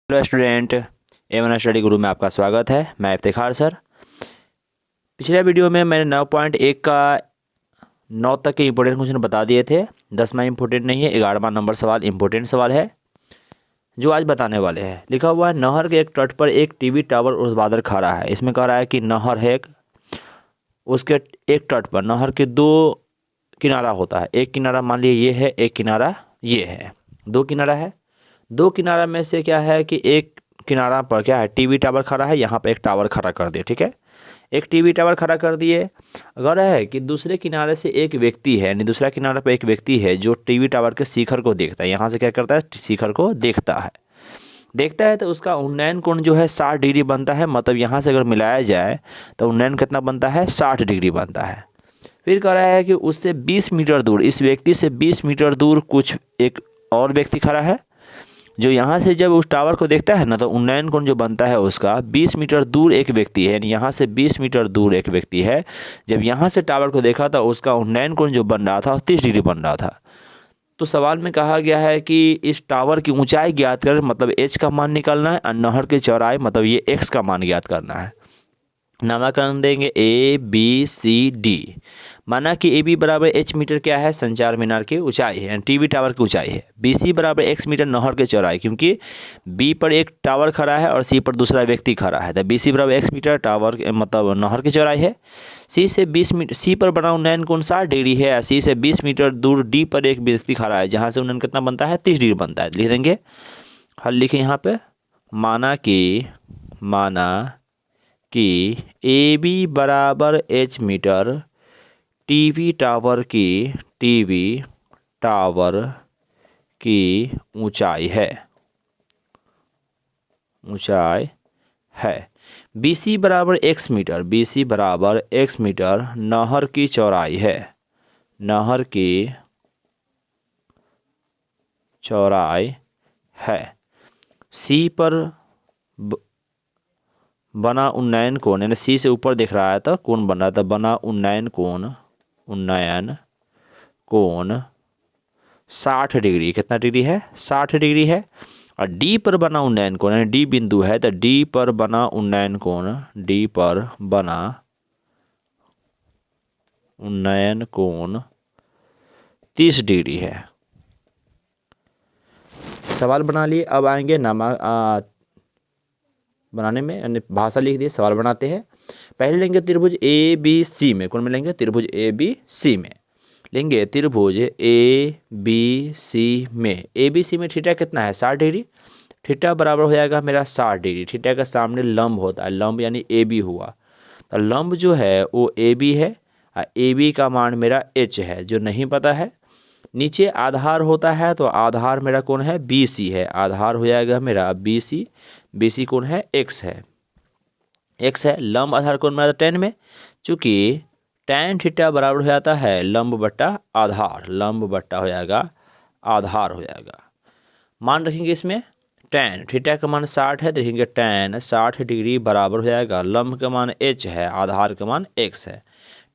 Hello student, Avon study गुरु में आपका स्वागत है। मैं इफ्तिखार सर। पिछले वीडियो में मैंने 9.1 का 9 तक के इंपॉर्टेंट क्वेश्चन बता दिए थे। 10वां इंपॉर्टेंट नहीं है, 11वां नंबर सवाल इंपॉर्टेंट सवाल है जो आज बताने वाले हैं। लिखा हुआ है, नहर के एक तट पर एक टीवी टावर ऊर्ध्वाधर खड़ा है। इसमें कह रहा है कि नहर है, उसके एक तट पर नहर के दो किनारा होता है। एक किनारा मान लीजिए ये है, एक किनारा ये है, दो किनारा है। दो किनारा में से क्या है कि एक किनारा पर क्या है, टीवी टावर खड़ा है। यहाँ पे एक टावर खड़ा कर दिए, ठीक है, एक टीवी टावर खड़ा कर दिए। अगर है कि दूसरे किनारे से एक व्यक्ति है, यानी दूसरा किनारा पर एक व्यक्ति है जो टीवी टावर के शिखर को देखता है। यहाँ से क्या करता है, शिखर को देखता है तो उसका उन्नयन कोण जो है 60 डिग्री बनता है। मतलब यहाँ से अगर मिलाया जाए तो उन्नयन कितना बनता है, 60 डिग्री बनता है। फिर कह रहा है कि उससे 20 मीटर दूर, इस व्यक्ति से 20 मीटर दूर कुछ एक और व्यक्ति खड़ा है जो यहाँ से जब उस टावर को देखता है ना, तो उन्नयन कोण जो बनता है उसका 20 मीटर दूर एक व्यक्ति है, यानी यहाँ से 20 मीटर दूर एक व्यक्ति है। जब यहाँ से टावर को देखा था उसका उन्नयन कोण जो बन रहा था 30 डिग्री बन रहा था। तो सवाल में कहा गया है कि इस टावर की ऊंचाई ज्ञात कर, मतलब h का मान निकालना है, और नहर की चौड़ाई मतलब ये x का मान ज्ञात करना है। नामकरण देंगे A B C D। माना कि ए बी बराबर h मीटर क्या है, संचार मीनार की ऊंचाई है, यानी टीवी टावर की ऊंचाई है। बी सी बराबर x मीटर नहर की चौड़ाई, क्योंकि बी पर एक टावर खड़ा है और सी पर दूसरा व्यक्ति खड़ा है, तो बी सी बराबर x मीटर टावर मतलब नहर की चौड़ाई है। सी से 20 मीटर, सी पर बना उन्नयन कोण 60 डिग्री है। सी से 20 मीटर दूर डी पर एक व्यक्ति खड़ा है, जहाँ से उन्नयन कितना बनता है, 30 डिग्री बनता है। लिख देंगे, हल लिखें यहाँ पे। माना कि ए बी बराबर h मीटर टीवी टावर की ऊंचाई है। बी सी बराबर x मीटर नहर की चौड़ाई है। सी पर बना उन्नयन कोण, यानी सी से ऊपर दिख रहा है तो कोण बन रहा था, बना उन्नयन कोण 60 डिग्री। कितना डिग्री है, 60 डिग्री है। और डी पर बना उन्नयन कोण, यानी डी बिंदु है तो डी पर बना उन्नयन कोण 30 डिग्री है। सवाल बना लिए। अब आएंगे बनाने में, यानी भाषा लिख दी, सवाल बनाते हैं। पहले लेंगे त्रिभुज ए बी सी में। कौन में लेंगे, त्रिभुज ए बी सी में लेंगे। त्रिभुज ए बी सी में थीटा कितना है, 60 डिग्री। थीटा बराबर हो जाएगा मेरा 60 डिग्री। थीटा का सामने लंब होता है, लंब यानी ए बी हुआ, तो लंब जो है वो ए बी है। और ए बी का मान मेरा एच है, जो नहीं पता है। नीचे आधार होता है, तो आधार मेरा कौन है, बी सी है। आधार हो जाएगा मेरा बी सी कौन है, एक्स है। लंब आधार कौन मेरा 10 में, चूंकि tan थीटा बराबर हो जाता है लंब बट्टा आधार, लंब बट्टा हो जाएगा आधार हो जाएगा। मान रखेंगे इसमें tan थीटा का मान 60 है, देखेंगे tan 60 डिग्री बराबर हो जाएगा, लंब का मान h है, आधार का मान x है।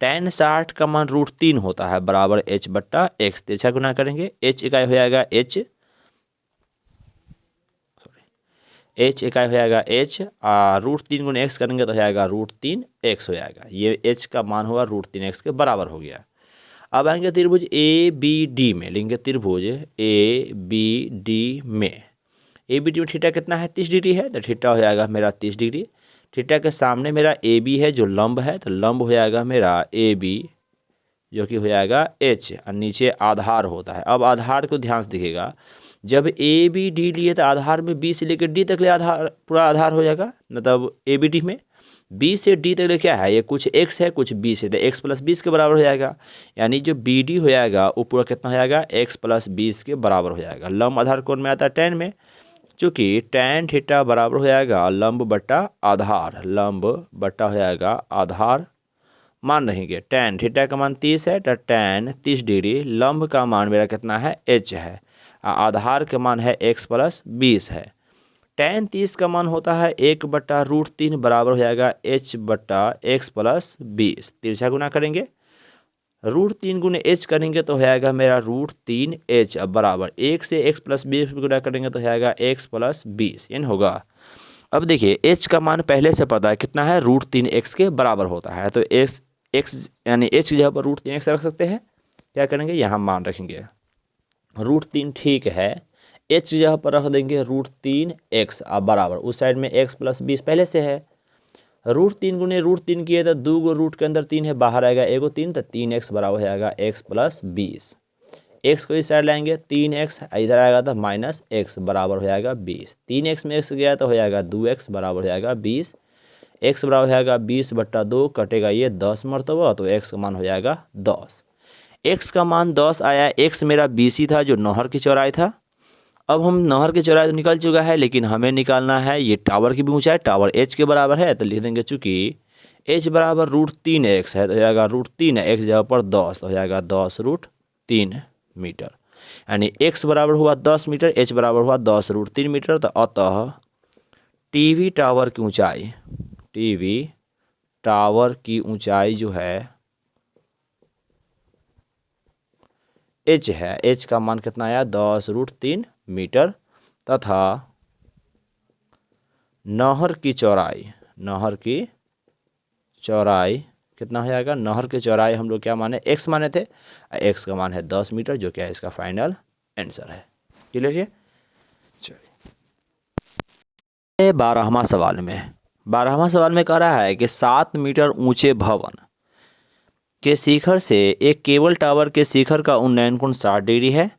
tan 60 का मान √3 होता है, बराबर h बट्टा x। तिरछा गुना करेंगे, h इकाई हो जाएगा h इकाई हो जाएगा h, और √3 गुना x करेंगे तो हो जाएगा √3x हो जाएगा। ये h का मान होगा √3x के बराबर हो गया। अब आएंगे त्रिभुज ए बी डी में। लेंगे त्रिभुज ए बी डी में थीटा कितना है, 30 डिग्री है, तो थीटा हो जाएगा मेरा 30 डिग्री। थीटा के सामने मेरा ए बी है जो लंब है, तो लंब हो जाएगा मेरा ए बी जो कि हो जाएगा h, और नीचे आधार होता है। अब आधार को ध्यान से दिखेगा, जब ए बी डी लिए तो आधार में बी से लेकर डी तक ले आधार, पूरा आधार हो जाएगा। मतलब ए बी डी में बी से डी तक ले क्या है, ये कुछ x है कुछ b से, तो x + 20 के बराबर हो जाएगा। यानी जो बी डी हो जाएगा वो पूरा कितना हो जाएगा, x + 20 के बराबर हो जाएगा। लंब आधार कौन में आता है, tan में, चूँकि tan थीटा बराबर हो जाएगा लंब बट्टा आधार, लंब बट्टा हो जाएगा आधार। मान रहेंगे tan थीटा का मान 30 है, तो tan 30 डिग्री, लंब का मान मेरा कितना है, h है, आधार का मान है x + 20 है। tan 30 का मान होता है 1/√3 बराबर हो जाएगा h बट्टा x + 20। तिरछा गुना करेंगे, √3 गुने h करेंगे तो हो जाएगा मेरा √3h। अब बराबर 1 से x + 20 गुणा करेंगे तो हो जाएगा x + 20 यानी होगा। अब देखिए h का मान पहले से पता है कितना है, √3x के बराबर होता है। तो x यानी h की जगह पर √3x रख सकते हैं। क्या करेंगे, यहाँ मान रखेंगे √3 ठीक है, h की जगह पर रख देंगे √3x। अब बराबर उस साइड में x + 20 पहले से है। √3 गुने √3 किए तो 2 गो रूट के अंदर 3 है, बाहर आएगा एगो 3, तो 3x बराबर हो जाएगा x + 20। x को इस साइड लाएंगे 3x, इधर आएगा तो -x बराबर हो जाएगा 20। 3x में x गया तो हो जाएगा 2x बराबर हो जाएगा 20। x बराबर हो जाएगा 20/2, कटेगा ये 10 मरतबा, तो x का मान हो जाएगा 10। x का मान 10 आया। x मेरा 20 ही था जो नहर की चौड़ाई था। अब हम नहर की चौड़ाई तो निकल चुका है, लेकिन हमें निकालना है ये टावर की भी ऊंचाई। टावर h के बराबर है तो लिख देंगे, चूंकि h बराबर √3x है तो हो जाएगा √3x जगह पर 10 तो हो जाएगा 10√3 मीटर। यानी x बराबर हुआ 10 मीटर, h बराबर हुआ 10√3 मीटर। तो अतः टीवी टावर की ऊंचाई जो है h है, h का मान कितना आया 10√3 मीटर। तथा नहर की चौड़ाई कितना हो जाएगा, नहर की चौड़ाई हम लोग क्या माने, x माने थे, x का मान है 10 मीटर, जो क्या है इसका फाइनल आंसर है। क्लियर है। चलिए 12वां सवाल में कह रहा है कि 7 मीटर ऊंचे भवन के शिखर से एक केबल टावर के शिखर का उन्नयन कोण 60 डिग्री है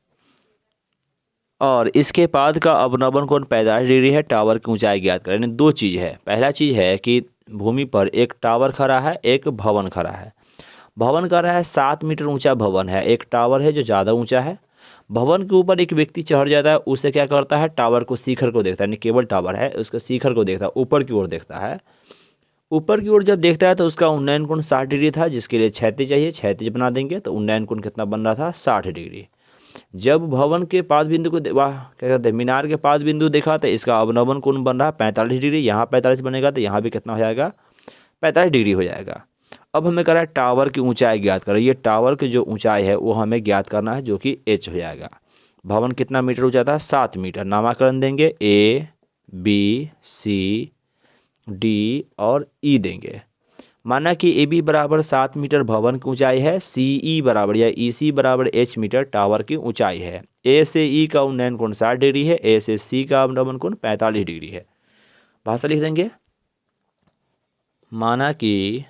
और इसके पाद का अवनमन कोण 45 डिग्री है। टावर की ऊंचाई ज्ञात करें। यानी दो चीज़ है। पहला चीज़ है कि भूमि पर एक टावर खड़ा है, एक भवन खड़ा है। भवन का रहा है 7 मीटर ऊंचा भवन है, एक टावर है जो ज़्यादा ऊंचा है। भवन के ऊपर एक व्यक्ति चढ़ जाता है, उसे क्या करता है, टावर को शिखर को देखता है, यानी केबल टावर है उसके शिखर को देखता है, ऊपर की ओर देखता है। ऊपर की ओर जब देखता है तो उसका उन्नयन कोण 60 डिग्री था, जिसके लिए क्षैतिज चाहिए, क्षैतिज बना देंगे तो उन्नयन कोण कितना बन रहा था, 60 डिग्री। जब भवन के पाद बिंदु को क्या कहते हैं, मीनार के पाद बिंदु देखा तो इसका अवनमन कोण बन रहा है 45 डिग्री। यहाँ 45 बनेगा तो यहाँ भी कितना हो जाएगा, 45 डिग्री हो जाएगा। अब हमें करा है टावर की ऊंचाई ज्ञात करें। ये टावर की जो ऊंचाई है वो हमें ज्ञात करना है, जो कि h हो जाएगा। भवन कितना मीटर ऊंचा था, 7 मीटर। नामाकरण देंगे A B C D और E देंगे। माना कि AB बराबर 7 मीटर भवन की ऊंचाई है, CE बराबर या EC बराबर h मीटर टावर की ऊंचाई है। A से E का उन्नयन कोण 60 डिग्री है, A से C का अवनमन कोण 45 डिग्री है। भाषा लिख देंगे। माना कि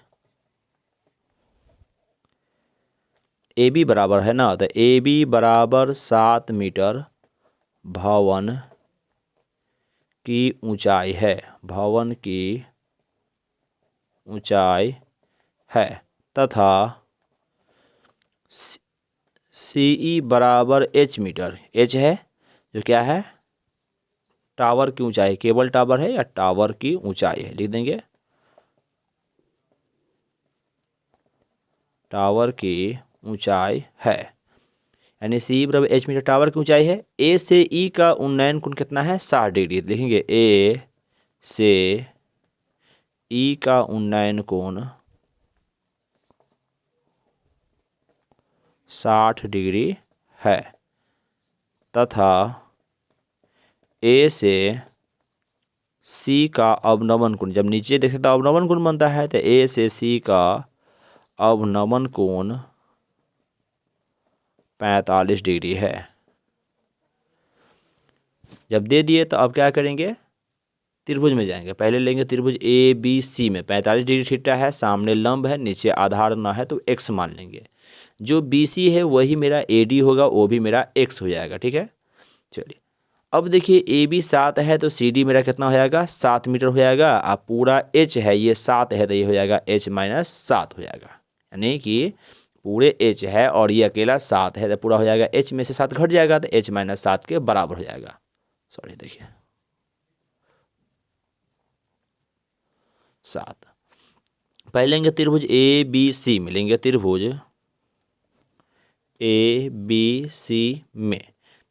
AB बराबर है ना, तो AB बराबर 7 मीटर भवन की ऊंचाई है, भवन की ऊंचाई है। तथा CE बराबर h मीटर, h है जो क्या है, टावर की ऊंचाई, केबल टावर है या टावर की ऊंचाई है, लिख देंगे टावर की ऊंचाई है। यानी CE बराबर h मीटर टावर की ऊंचाई है। A से E का उन्नयन कोण कितना है, 60 डिग्री। लिखेंगे A से E का उन्नयन कोण 60 डिग्री है। तथा A से C का अवनमन कोण, जब नीचे देखते तो अवनमन कोण बनता है, तो A से C का अवनमन कोण 45 डिग्री है। जब दे दिए तो अब क्या करेंगे, त्रिभुज में जाएंगे। पहले लेंगे त्रिभुज ABC में 45 डिग्री थीटा है, सामने लंब है, नीचे आधार ना है तो x मान लेंगे। जो BC है वही मेरा AD होगा, वो भी मेरा x हो जाएगा। ठीक है। चलिए अब देखिए AB 7 है तो CD मेरा कितना हो जाएगा, 7 मीटर हो जाएगा। अब पूरा h है, ये 7 है तो ये हो जाएगा h - 7 हो जाएगा। यानी कि पूरे h है और ये अकेला 7 है तो पूरा हो जाएगा, h में से 7 घट जाएगा तो h - 7 के बराबर हो जाएगा। सॉरी देखिए 7। पहले लेंगे त्रिभुज ABC में, लेंगे त्रिभुज ABC में,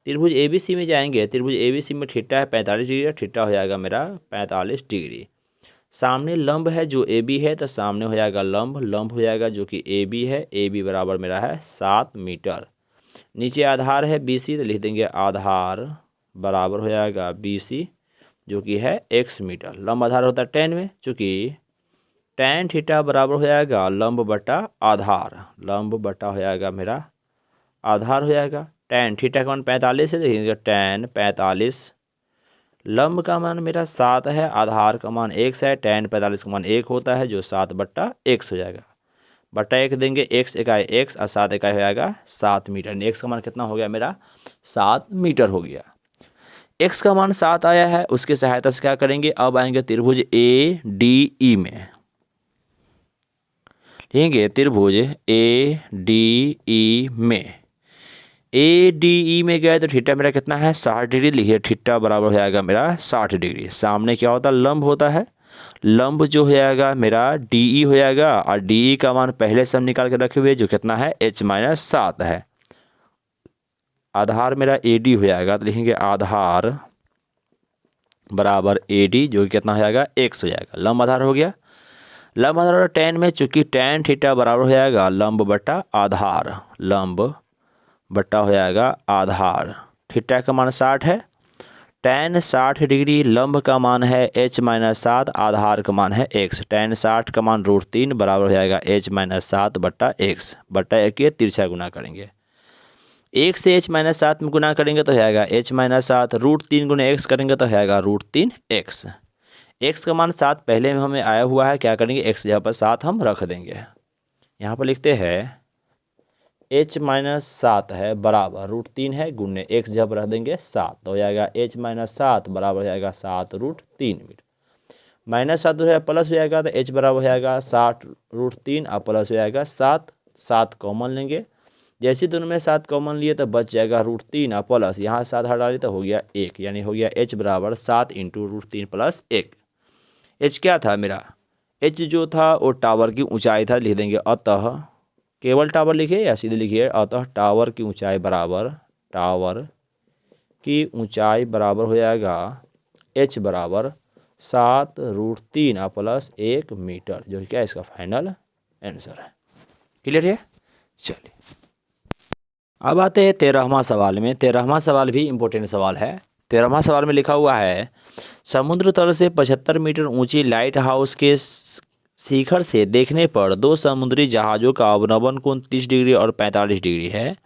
त्रिभुज ABC में जाएंगे। त्रिभुज ABC में थीटा है 45 डिग्री, थीटा हो जाएगा मेरा 45 डिग्री। सामने लंब है जो ए बी है, तो सामने हो जाएगा लंब हो जाएगा जो कि ए बी है, ए बी बराबर मेरा है 7 मीटर। नीचे आधार है बी सी, तो लिख देंगे आधार बराबर हो जाएगा बी सी जो कि है x मीटर। लंब आधार होता है tan में, चूँकि tan थीटा बराबर हो जाएगा लंब बटा आधार, लंब बटा हो जाएगा मेरा आधार हो जाएगा। tan थीटा का मान 45 है, देखिएगा tan 45, लंब का मान मेरा 7 है, आधार का मान x है, tan 45 का मान 1 होता है जो 7 बट्टा x हो जाएगा। बट्टा 1 देंगे, x इकाई x और 7 इकाई हो जाएगा 7 मीटर। x का मान कितना हो गया मेरा 7 मीटर हो गया। x का मान 7 आया है, उसकी सहायता से क्या करेंगे, अब आएंगे त्रिभुज ए डी ई में। ठीक है, त्रिभुज ए डी ई में, ए डी ई में गया तो थीटा मेरा कितना है 60 डिग्री। लिखिए थीटा बराबर हो जाएगा मेरा 60 डिग्री। सामने क्या होता है लंब होता है, लंब जो हो जाएगा मेरा डी ई हो जाएगा, और डी ई का मान पहले से हम निकाल के रखे हुए जो कितना है h-7 है। आधार मेरा ए डी हो जाएगा, तो लिखेंगे आधार बराबर ए डी जो कि कितना हो जाएगा x हो जाएगा। लंब आधार हो गया, लंब आधार tan में, चूंकि tan थीटा बराबर हो जाएगा लंब बटा आधार, लंब बट्टा हो जाएगा आधार। थीटा का मान 60 है, tan 60 डिग्री, लंब का मान है h-7, आधार का मान है x। tan 60 का मान √3 बराबर हो जाएगा h-7 बट्टा x, बट्टा 1 ये तिरछा गुना करेंगे, 1 से h-7 में गुना करेंगे तो हो जाएगा h-7, √3 गुना x करेंगे तो हो जाएगा √3x। x का मान 7 पहले में हमें आया हुआ है, क्या करेंगे x जगह पर 7 हम रख देंगे। यहाँ पर लिखते हैं h-7 है बराबर √3 है गुने x जगह पर रख देंगे 7, तो हो जाएगा h-7 बराबर हो जाएगा 7√3 मीटर। -7 हो जाएगा प्लस हो जाएगा, तो h बराबर हो जाएगा 60√3 और प्लस हो जाएगा 7, 7 कॉमन लेंगे। जैसे दोनों में 7 कॉमन लिए तो बच जाएगा √3 और प्लस यहाँ 7 हटा लिए तो हो गया 1, यानी हो गया h बराबर 7 × √3 + 1। h क्या था मेरा, h जो था वो टावर की ऊंचाई था, लिख देंगे अतः, केवल टावर लिखिए या सीधे लिखिए, अतः टावर की ऊंचाई बराबर, टावर की ऊंचाई बराबर हो जाएगा h बराबर 7√3 + 1 मीटर, जो कि क्या इसका फाइनल आंसर है। क्लियर है। चलिए अब आते हैं 13वां सवाल में। 13वां सवाल भी इम्पोर्टेंट सवाल है। 13वां सवाल में लिखा हुआ है, समुद्र तल से 75 मीटर ऊंची लाइट हाउस के शिखर से देखने पर दो समुद्री जहाज़ों का अवनमन कोण 30 डिग्री और 45 डिग्री है।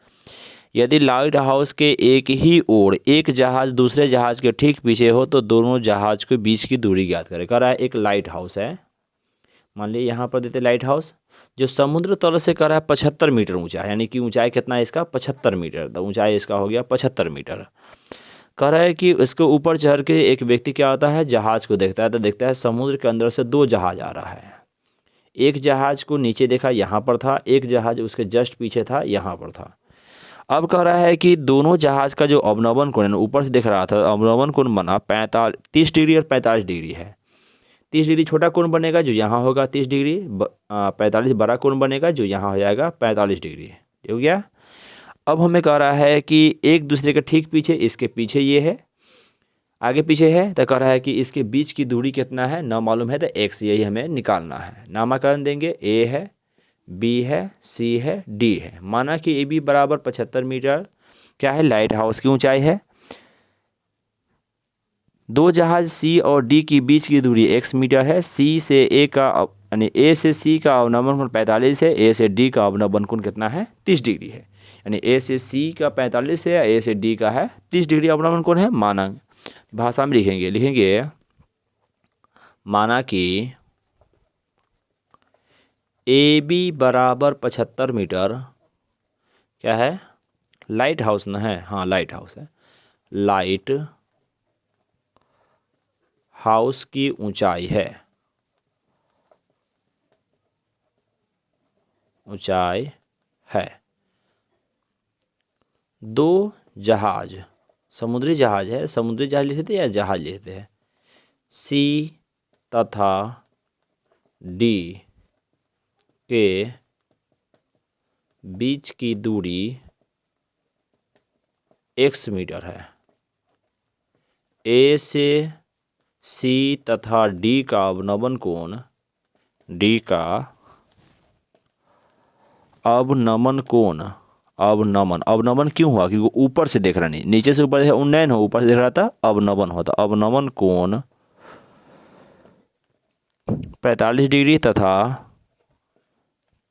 यदि लाइट हाउस के एक ही ओर एक जहाज़ दूसरे जहाज़ के ठीक पीछे हो तो दोनों जहाज़ के बीच की दूरी ज्ञात करें। कह रहा है एक लाइट हाउस है, मान लीजिए यहाँ पर देते लाइट हाउस, जो समुद्र तल से कर रहा है 75 मीटर ऊंचा है, यानी कि ऊंचाई कितना है इसका 75 मीटर, तो ऊंचाई इसका हो गया 75 मीटर। कह रहा है कि इसके ऊपर चढ़ के एक व्यक्ति क्या होता है जहाज़ को देखता है, तो देखता है समुद्र के अंदर से 2 जहाज़ आ रहा है। एक जहाज़ को नीचे देखा यहाँ पर था, एक जहाज़ उसके जस्ट पीछे था यहाँ पर था। अब कह रहा है कि दोनों जहाज़ का जो अवनमन कोण है, ऊपर से देख रहा था अवनमन कोण बना 30 डिग्री और 45 डिग्री है। 30 डिग्री छोटा कोण बनेगा जो यहाँ होगा 30 डिग्री, 45 बड़ा कोण बनेगा जो यहाँ हो जाएगा 45 डिग्री, हो गया। अब हमें कह रहा है कि एक दूसरे के ठीक पीछे, इसके पीछे ये है, आगे पीछे है, तो कह रहा है कि इसके बीच की दूरी कितना है न मालूम है, तो x यही हमें निकालना है। नामकरण देंगे, a है, b है, c है, d है। माना कि ए बी बराबर 75 मीटर क्या है लाइट हाउस की ऊंचाई है। दो जहाज C और D की बीच की दूरी x मीटर है। C से A का यानी A से C का अवनमन कोण 45 है, A से D का अवनमन कोण कितना है 30 डिग्री है, यानी A से C का 45 है, A से D का है 30 डिग्री अवनमन कोण है। माना भाषा में लिखेंगे माना कि AB बराबर 75 मीटर क्या है लाइट हाउस ना है, हाँ लाइट हाउस है, लाइट हाउस की ऊंचाई है, ऊंचाई है। दो जहाज, समुद्री जहाज है, समुद्री जहाज लिखते या जहाज लिखते हैं, C तथा D के बीच की दूरी x मीटर है। A से सी तथा डी का अवनमन कोण, डी का अवनमन कोण, अवनमन क्यों हुआ? क्योंकि ऊपर से देख रहा नहीं, नीचे से ऊपर उन्नयन हो, ऊपर से देख रहा था अवनमन होता। अवनमन कोण 45 डिग्री तथा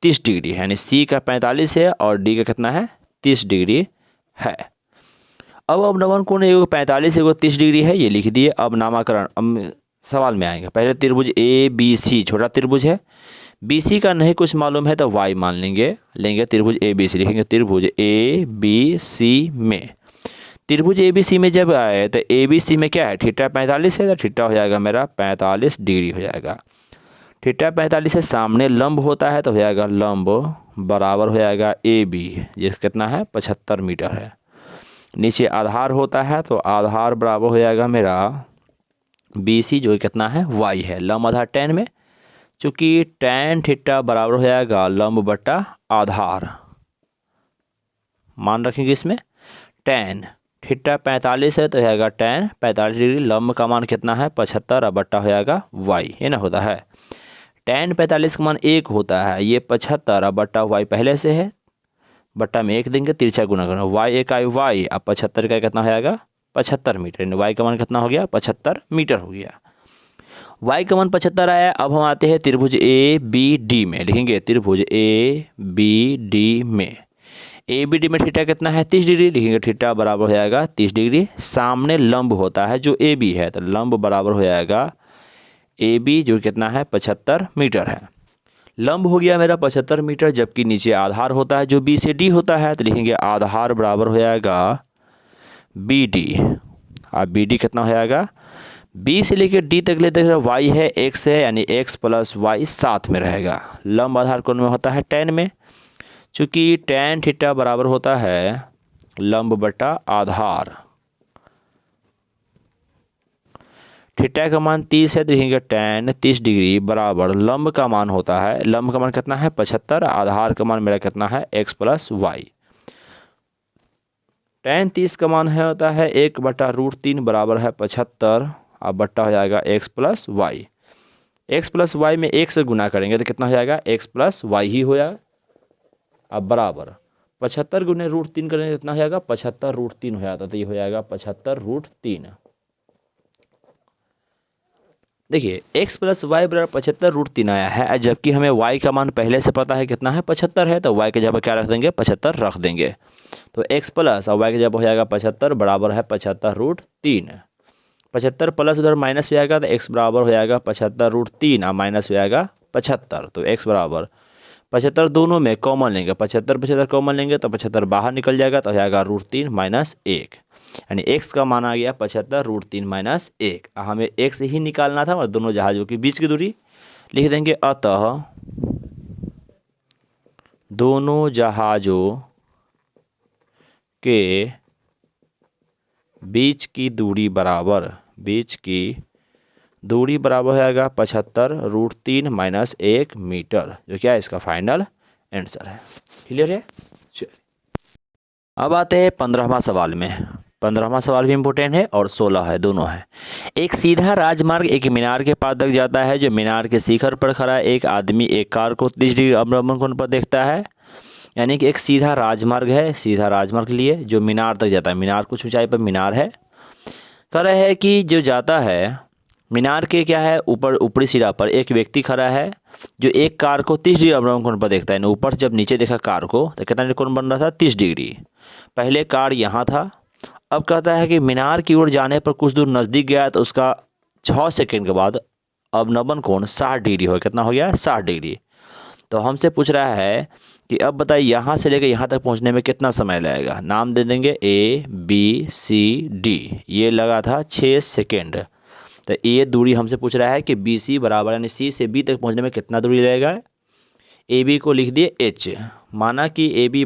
30 डिग्री है, यानी सी का 45 है और डी का कितना है? 30 डिग्री है। अब अवनमन कोण एगो 45 एगो 30 डिग्री है, ये लिख दिए। अब नामाकरण, अब सवाल में आएंगे। पहले त्रिभुज ए बी सी, छोटा त्रिभुज है, बी सी का नहीं कुछ मालूम है तो वाई मान लेंगे त्रिभुज ए बी सी लिखेंगे। त्रिभुज ए बी सी में, त्रिभुज ए बी सी में जब आए तो ए बी सी में क्या है? थीटा 45 है, तो थीटा हो जाएगा मेरा 45 डिग्री हो जाएगा। थीटा 45 से सामने लंब होता है तो हो जाएगा लंब बराबर हो जाएगा ए बी, ये कितना है? 75 मीटर है। नीचे आधार होता है तो आधार बराबर हो जाएगा मेरा बी सी, जो कितना है? वाई है। लंब आधार tan में, चूँकि tan थीटा बराबर हो जाएगा लंब बटा आधार, मान रखेंगे इसमें। tan थीटा 45 है तो हो जाएगा tan 45 डिग्री, लंब का मान कितना है? 75, और बट्टा हो जाएगा वाई, ये ना होता है। tan 45 का मान 1 होता है, ये 75 और बट्टा वाई पहले से है, बट्टा में 1 देंगे, तिरछा गुना करना, वाई एक आई वाई, अब 75 का कितना हो जाएगा? 75 मीटर, यानी वाई का मान कितना हो गया? 75 मीटर हो गया। वाई का मान 75 आया। अब हम आते हैं त्रिभुज ए बी डी में, लिखेंगे त्रिभुज ए बी डी में। ए बी डी में थीटा कितना है? 30 डिग्री, लिखेंगे थीटा बराबर हो जाएगा 30 डिग्री। सामने लंब होता है जो ए बी है, तो लंब बराबर हो जाएगा ए बी, जो कितना है? 75 मीटर है। लंब हो गया मेरा 75 मीटर, जबकि नीचे आधार होता है जो बी से डी होता है, तो लिखेंगे आधार बराबर हो जाएगा बी डी। अब बी डी कितना हो जाएगा? बी से लेकर डी तक ले देख रहे वाई है, एक्स है, यानी एक्स प्लस वाई साथ में रहेगा। लंब आधार कोण में होता है tan में, चूँकि tan थीटा बराबर होता है लंब बटा आधार। थीटा का मान 30 है, देखेंगे tan 30 डिग्री बराबर लंब का मान होता है, लंब का मान कितना है? 75, आधार का मान मेरा कितना है? X plus Y. tan 30 का मान है होता है 1/√3 बराबर है 75, अब बट्टा हो जाएगा x plus y. X plus y में 1 से गुना करेंगे तो कितना हो जाएगा? एक्स प्लस वाई ही हो जाएगा। अब बराबर 75 गुने √3 करेंगे कितना हो जाएगा? 75√3 हो जाता, तो ये हो जाएगा 75√3। देखिए x प्लस वाई बराबर 75√3 आया है, जबकि हमें y का मान पहले से पता है कितना है? 75 है, तो y के जगह क्या रख देंगे? 75 रख देंगे। तो x प्लस और y के जगह हो जाएगा 75 बराबर है 75√3। 75 प्लस उधर माइनस हो जाएगा तो x बराबर हो जाएगा 75√3 और माइनस हो जाएगा 75, तो x बराबर 75 दोनों में कॉमन लेंगे, 75 कॉमन लेंगे तो 75 बाहर निकल जाएगा, तो हो जाएगा √3 माइनस 1, यानी x का मान आ गया 75√3 माइनस 1। हमें x ही निकालना था और दोनों जहाज़ों के बीच की दूरी लिख देंगे। अतः दोनों जहाज़ों के बीच की दूरी बराबर, बीच की दूरी बराबर हो जाएगा 75√3 माइनस 1 मीटर, जो क्या है इसका फाइनल आंसर है। क्लियर है? चलिए अब आते हैं 15वां सवाल में। 15वां सवाल भी इम्पोर्टेंट है और 16 है, दोनों है। एक सीधा राजमार्ग एक मीनार के पास तक जाता है, जो मीनार के शिखर पर खड़ा एक आदमी एक कार को 30 डिग्री अवलंबन कोण पर देखता है। यानी कि एक सीधा राजमार्ग है, सीधा राजमार्ग लिए जो मीनार तक जाता है, मीनार कुछ ऊंचाई पर मीनार है। कह रहे हैं कि जो जाता है मीनार के क्या है? ऊपरी सिरा पर एक व्यक्ति खड़ा है जो एक कार को 30 डिग्री अवलंबन कोण पर देखता है। ऊपर से जब नीचे देखा कार को तो कितना कोण बन रहा था? 30 डिग्री। पहले कार यहाँ था, अब कहता है कि मीनार की ओर जाने पर कुछ दूर नज़दीक गया तो उसका 6 सेकंड के बाद अवनमन कोण 60 डिग्री हो, कितना हो गया? 60 डिग्री। तो हमसे पूछ रहा है कि अब बताइए यहाँ से लेकर यहाँ तक पहुँचने में कितना समय लगेगा। नाम दे देंगे A B C D, ये लगा था 6 सेकेंड। तो ये दूरी हमसे पूछ रहा है कि BC बराबर, यानी C से B तक पहुँचने में कितना दूरी लगेगा। AB को लिख दिए H, माना कि AB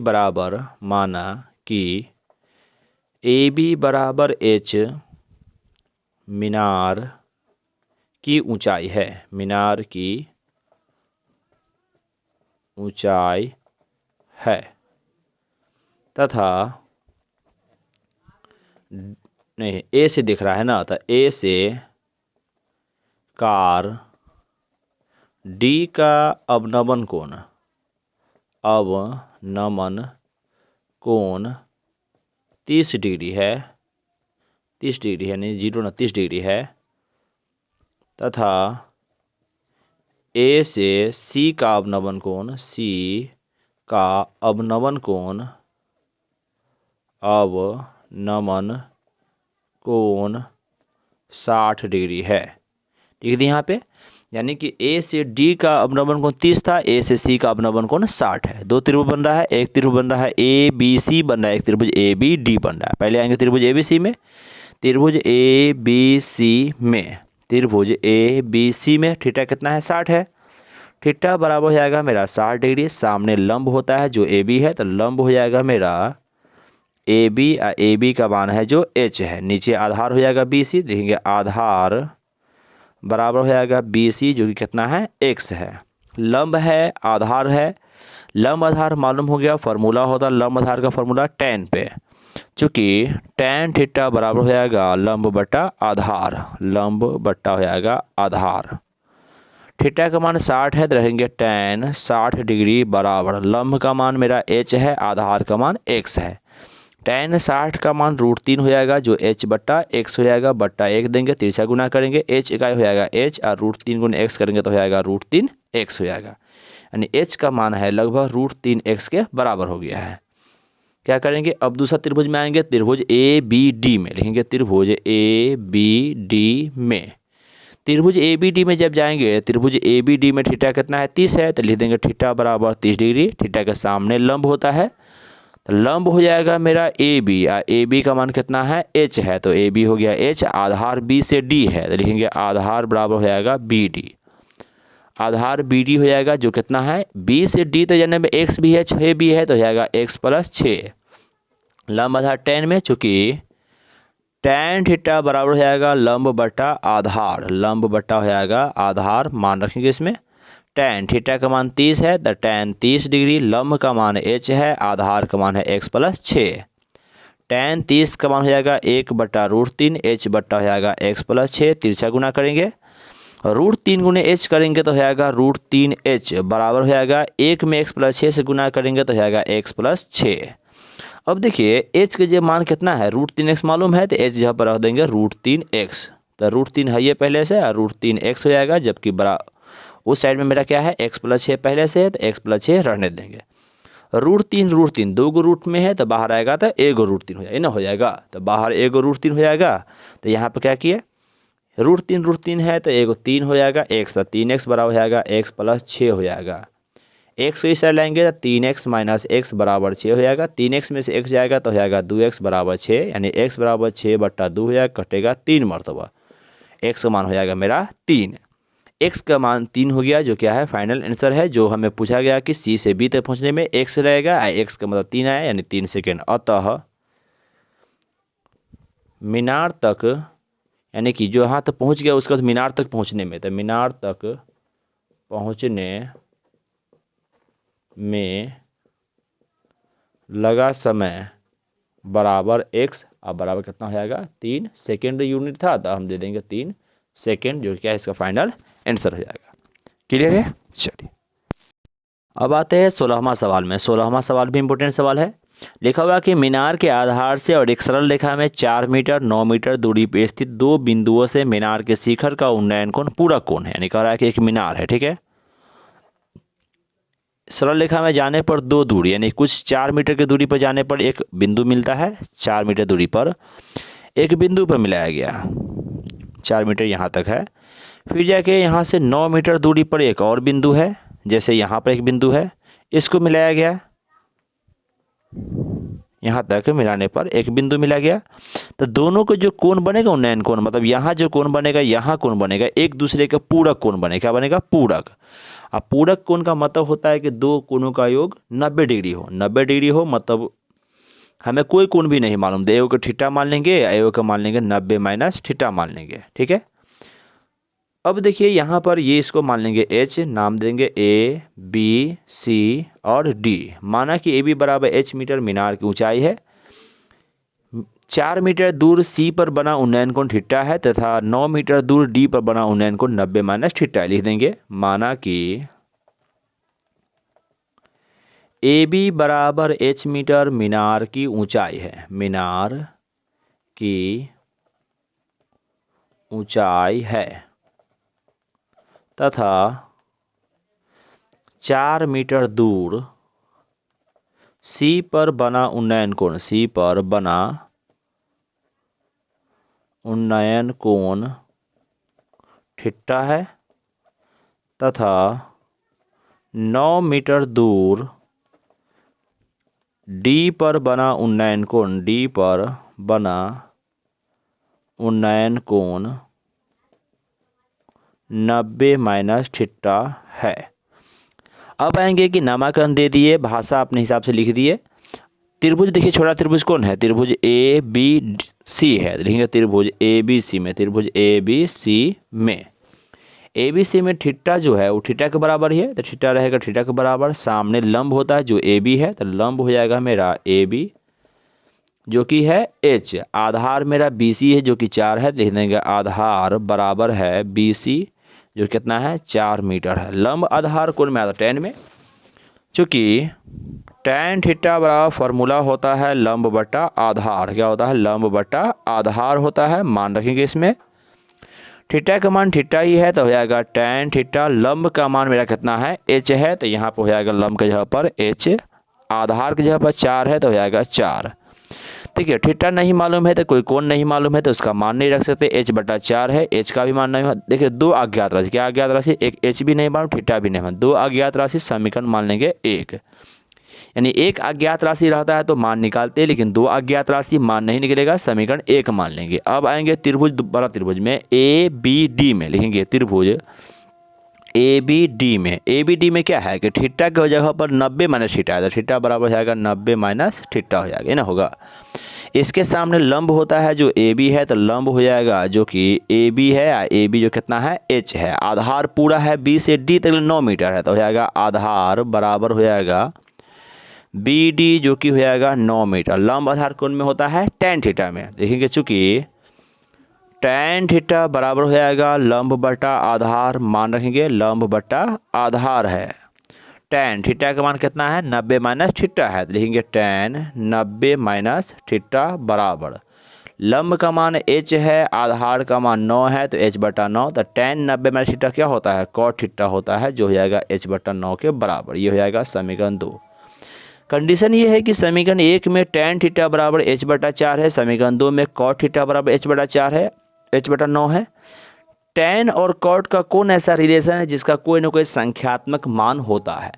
बराबर H मीनार की ऊंचाई है, मीनार की ऊंचाई है, तथा नहीं A से दिख रहा है ना, तो A से कार डी का अवनमन कोण 30 डिग्री है, 30 डिग्री है, नहीं 0 30 डिग्री है, तथा ए से सी का अवनमन कोण 60 डिग्री है। ठीक है यहाँ पे, यानी कि ए से डी का अवनमन कोण 30 था, ए से सी का अवनमन कोण 60 है। दो त्रिभुज बन रहा है, एक त्रिभुज बन रहा है ए बी सी बन रहा है, एक त्रिभुज ए बी डी बन रहा है। पहले आएंगे त्रिभुज ए बी सी में, त्रिभुज ए बी सी में थीटा कितना है 60 है। थीटा बराबर हो जाएगा मेरा 60 डिग्री, सामने लंब होता है जो ए बी है, तो लंब हो जाएगा मेरा ए बी का मान है जो एच है, नीचे आधार हो जाएगा बी सी, देखेंगे आधार बराबर हो जाएगा बी सी जो कि कितना है एक्स है। लंब है, आधार है, लंब आधार मालूम हो गया, फार्मूला होता लंब आधार का फार्मूला tan पे, चूँकि tan थीटा बराबर हो जाएगा लंब बट्टा हो जाएगा आधार। थीटा का मान 60 है, तो रहेंगे tan 60 डिग्री बराबर लंब का मान मेरा h है, आधार का मान x है। tan 60 का मान √3 हो जाएगा जो h बट्टा x हो जाएगा, बट्टा 1 देंगे, तिरछा गुना करेंगे, h इकाई हो जाएगा h और √3 गुना x करेंगे तो हो जाएगा √3x हो जाएगा, यानी h का मान है लगभग √3x के बराबर हो गया है। क्या करेंगे, अब दूसरा त्रिभुज में आएंगे, त्रिभुज ए बी डी में लिखेंगे, त्रिभुज ए बी डी में, त्रिभुज ए बी डी में जब जाएंगे, त्रिभुज ए बी डी में थीटा कितना है 30 है, तो लिख देंगे थीटा बराबर 30 डिग्री, थीटा के सामने लंब होता है, तो लंब हो जाएगा मेरा ए बी का मान कितना है h है, तो ए बी हो गया h, आधार बी से डी है, तो लिखेंगे आधार बराबर हो जाएगा बी डी, आधार बी डी हो जाएगा जो कितना है बी से डी, तो जाने में x भी है 6 भी है, तो हो जाएगा x + 6, लंब आधार tan में, चूँकि tan थीटा बराबर हो जाएगा लंब बट्टा हो जाएगा आधार, मान रखेंगे इसमें, tan थीटा का मान 30 है, तो tan 30 डिग्री, लंब का मान h है, आधार का मान है x + 6, tan 30 का मान हो जाएगा 1/√3, h बट्टा हो जाएगा x + 6, तिरछा गुना करेंगे, √3 गुने h करेंगे तो हो जाएगा √3h बराबर हो जाएगा 1 में x + 6 से गुना करेंगे तो हो जाएगा x + 6। अब देखिए h के जो मान कितना है √3x मालूम है, तो h यहाँ पर रख देंगे √3x, तो √3 है ये पहले से और √3x हो जाएगा, जबकि उस साइड में मेरा क्या है x + 6 पहले से है, तो x + 6 रहने देंगे। √3 दो गो रूट में है, तो बाहर आएगा तो एक √3 हो जाएगा, ना हो जाएगा, तो बाहर एक √3 हो जाएगा, तो यहाँ पर क्या किए √3 है, तो एक 3 हो जाएगा, x तो 3x बराबर हो जाएगा x + 6 हो जाएगा, x को इस साइड लाएंगे तो 3x - x बराबर 6 हो जाएगा, 3x में से x जाएगा तो हो जाएगा 2x बराबर 6, यानी x बराबर 6/2 हो जाएगा, कटेगा 3 मरतबा, x का मान हो जाएगा मेरा 3, x का मान 3 हो गया, जो क्या है फाइनल आंसर है, जो हमें पूछा गया कि c से b तक पहुंचने में x रहेगा, x का मतलब 3 आया, यानी 3 सेकेंड। अतः मीनार तक, यानी कि जो यहाँ तक पहुँच गया उसके बाद मीनार तक पहुँचने में, तो मीनार तक पहुँचने में लगा समय बराबर x, अब बराबर कितना हो जाएगा 3 सेकेंड यूनिट था, तो हम दे देंगे 3 सेकेंड, जो क्या है इसका फाइनल आंसर हो जाएगा। क्लियर है, चलिए अब आते हैं 16वां सवाल में। 16वां सवाल भी इंपॉर्टेंट सवाल है। लिखा हुआ कि मीनार के आधार से और एक सरल रेखा में 4 मीटर 9 मीटर दूरी पर स्थित दो बिंदुओं से मीनार के शिखर का उन्नयन कोण पूरक कोण है, यानी कह रहा है कि एक मीनार है, ठीक है, सरल रेखा में जाने पर दो दूरी, यानी कुछ 4 मीटर की दूरी पर जाने पर एक बिंदु मिलता है, 4 मीटर दूरी पर एक बिंदु पर मिलाया गया, 4 मीटर यहाँ तक है, फिर जाके यहाँ से 9 मीटर दूरी पर एक और बिंदु है, जैसे यहाँ पर एक बिंदु है, इसको मिलाया गया, यहाँ तक मिलाने पर एक बिंदु मिला गया, तो दोनों को जो कोण बनेगा उन्नयन कोण, मतलब यहाँ जो कोण बनेगा यहाँ कोण बनेगा, एक दूसरे का पूरक कोण बनेगा, क्या बनेगा पूरक। अब पूरक कोण का मतलब होता है कि दो कोणों का योग 90 डिग्री हो, 90 डिग्री हो, मतलब हमें कोई कोण भी नहीं मालूम, तो एगो का थीटा मान लेंगे, एगो का मान लेंगे 90 - थीटा मान लेंगे, ठीक है। अब देखिए यहाँ पर ये इसको मान लेंगे h, नाम देंगे a b c और d, माना कि a b बराबर h मीटर मीनार की ऊंचाई है, 4 मीटर दूर सी पर बना उन्नयन कोण थीटा है तथा 9 मीटर दूर डी पर बना उन्नयन कोण 90 माइनस थीटा है। लिख देंगे माना कि ए बी बराबर h मीटर मीनार की ऊंचाई है, मीनार की ऊंचाई है तथा 4 मीटर दूर सी पर बना उन्नयन कोण, सी पर बना उन्नयन कोण थीटा है तथा 9 मीटर दूर डी पर बना उन्नयन कोण, डी पर बना उन्नयन कोण 90 माइनस थीटा है। अब आएंगे कि नामाकरण दे दिए, भाषा अपने हिसाब से लिख दिए। त्रिभुज देखिए, छोटा त्रिभुज कौन है, त्रिभुज ए बी सी है, लिखेंगे त्रिभुज ए बी सी में, त्रिभुज ए बी सी में, ए बी सी में थीटा जो है वो थीटा के बराबर ही है, तो थीटा रहेगा थीटा के बराबर। सामने लंब होता है जो ए बी है, तो लंब हो जाएगा मेरा ए बी जो कि है एच, आधार मेरा बी सी है जो कि 4 है, लिख देंगे आधार बराबर है बी सी जो कितना है 4 मीटर है। लंब आधार कोण में आता है tan में, चूँकि tan थीटा बराबर फॉर्मूला होता है लंब बटा आधार, क्या होता है लंब बटा आधार होता है। मान रखेंगे इसमें थीटा का मान थीटा ही है तो हो जाएगा tan थीटा, लंब का मान मेरा कितना है h है, तो यहाँ पर हो जाएगा लंब के जगह पर h, आधार की जगह पर 4 है तो हो जाएगा 4। ठीक है, थीटा नहीं मालूम है तो कोई कोण नहीं मालूम है तो उसका मान नहीं रख सकते, h बटा 4 है, h का भी मान नहीं। देखिए 2 अज्ञात राशि, क्या अज्ञात राशि, एक h भी नहीं मालूम थीटा भी नहीं मालूम, 2 अज्ञात राशि, समीकरण मान लेंगे 1, यानी एक अज्ञात राशि रहता है तो मान निकालते हैं, लेकिन 2 अज्ञात राशि मान नहीं निकलेगा, समीकरण 1 मान लेंगे। अब आएंगे त्रिभुज, बड़ा त्रिभुज में ए बी डी में, लिखेंगे त्रिभुज ए बी डी में, ए बी डी में क्या है कि थीटा की जगह पर 90 माइनस थीटा है, तो थीटा बराबर हो जाएगा 90 माइनस थीटा हो जाएगा ना होगा। इसके सामने लंब होता है जो ए बी है, तो लंब हो जाएगा जो कि ए बी है, ए बी जो कितना है एच है, आधार पूरा है बी से डी तक 9 मीटर है, तो हो जाएगा आधार बराबर हो जाएगा बी डी जो कि हो जाएगा 9 मीटर। लंब आधार कोण में होता है tan थीटा में, देखेंगे चूँकि tan थीटा बराबर हो जाएगा लंब बटा आधार, मान रखेंगे लंब बटा आधार है। tan थीटा का मान कितना है 90 माइनस थीटा है, तो लिखेंगे tan 90 माइनस थीटा बराबर लंब का मान h है, आधार का मान 9 है तो h बटा 9, तो tan 90 माइनस थीटा क्या होता है cot थीटा होता है जो हो जाएगा h बटा 9 के बराबर। ये हो जाएगा समीकरण 2। कंडीशन ये है कि समीकरण 1 में tan थीटा बराबर h बटा 4 है, समीकरण 2 में cot थीटा बराबर h बटा 4 है, h बटा 9 है। tan और cot का कौन ऐसा रिलेशन है जिसका कोई ना कोई संख्यात्मक मान होता है।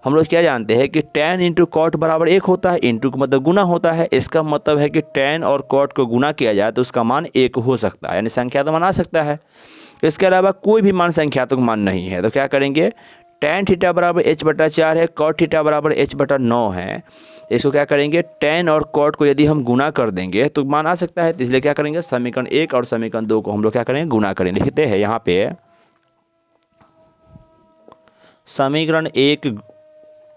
हम लोग क्या जानते हैं कि tan इंटू कॉट बराबर 1 होता है, इंटू का मतलब गुना होता है, इसका मतलब है कि tan और cot को गुना किया जाए तो उसका मान 1 हो सकता है, यानी संख्यात्मक मान आ सकता है। इसके अलावा कोई भी मान संख्यात्मक मान नहीं है, तो क्या करेंगे tan थीटा बराबर h बटा 4 है, cot थीटा बराबर h बटा 9 है, इसको क्या करेंगे tan और cot को यदि हम गुना कर देंगे तो मान आ सकता है, इसलिए क्या करेंगे समीकरण 1 और समीकरण 2 को हम लोग क्या करेंगे गुना करेंगे। लिखते हैं यहाँ पे समीकरण 1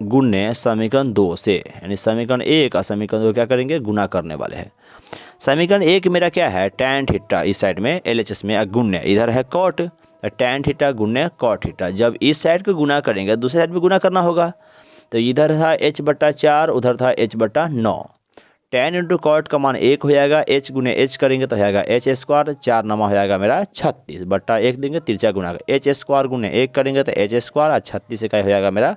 गुणे समीकरण 2 से, यानी समीकरण 1 और समीकरण 2 क्या करेंगे गुना करने वाले हैं। समीकरण 1 मेरा क्या है tan थीटा, इस साइड में LHS में गुण्य, इधर है cot, tan थीटा गुण्य cot थीटा। जब इस साइड को गुना करेंगे दूसरे साइड में गुना करना होगा, तो इधर था h बटा 4, उधर था h बटा 9, tan इंटू कॉट का मान 1 हो जाएगा, h गुने h करेंगे तो हो जाएगा h स्क्वायर, 4 नमा हो जाएगा मेरा 36 बट्टा 1 देंगे तिरछा गुना h स्क्वायर गुने 1 करेंगे तो h स्क्वायर, और 36 से क्या हो जाएगा मेरा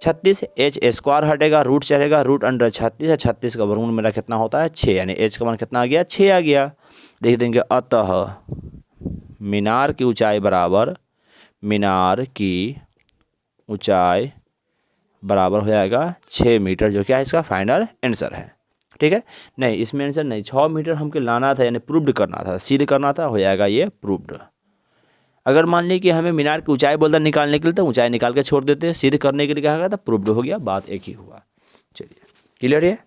36, h स्क्वायर हटेगा, रूट चलेगा, रूट अंडर 36 है, 36 का वर्गमूल मेरा कितना होता है 6, यानी h का मान कितना आ गया 6 आ गया। देख देंगे अतः मीनार की ऊंचाई बराबर, मीनार की ऊंचाई बराबर हो जाएगा 6 मीटर, जो क्या है इसका फाइनल आंसर है। ठीक है, नहीं इसमें आंसर नहीं, 6 मीटर हमको लाना था, यानी प्रूव्ड करना था, सिद्ध करना था, हो जाएगा ये प्रूव्ड। अगर मान ली कि हमें मीनार की ऊंचाई बोलता निकालने के लिए तो ऊंचाई निकाल के छोड़ देते हैं, सिद्ध करने के लिए क्या होगा तो प्रूव्ड हो गया, बात एक ही हुआ। चलिए क्लियर है।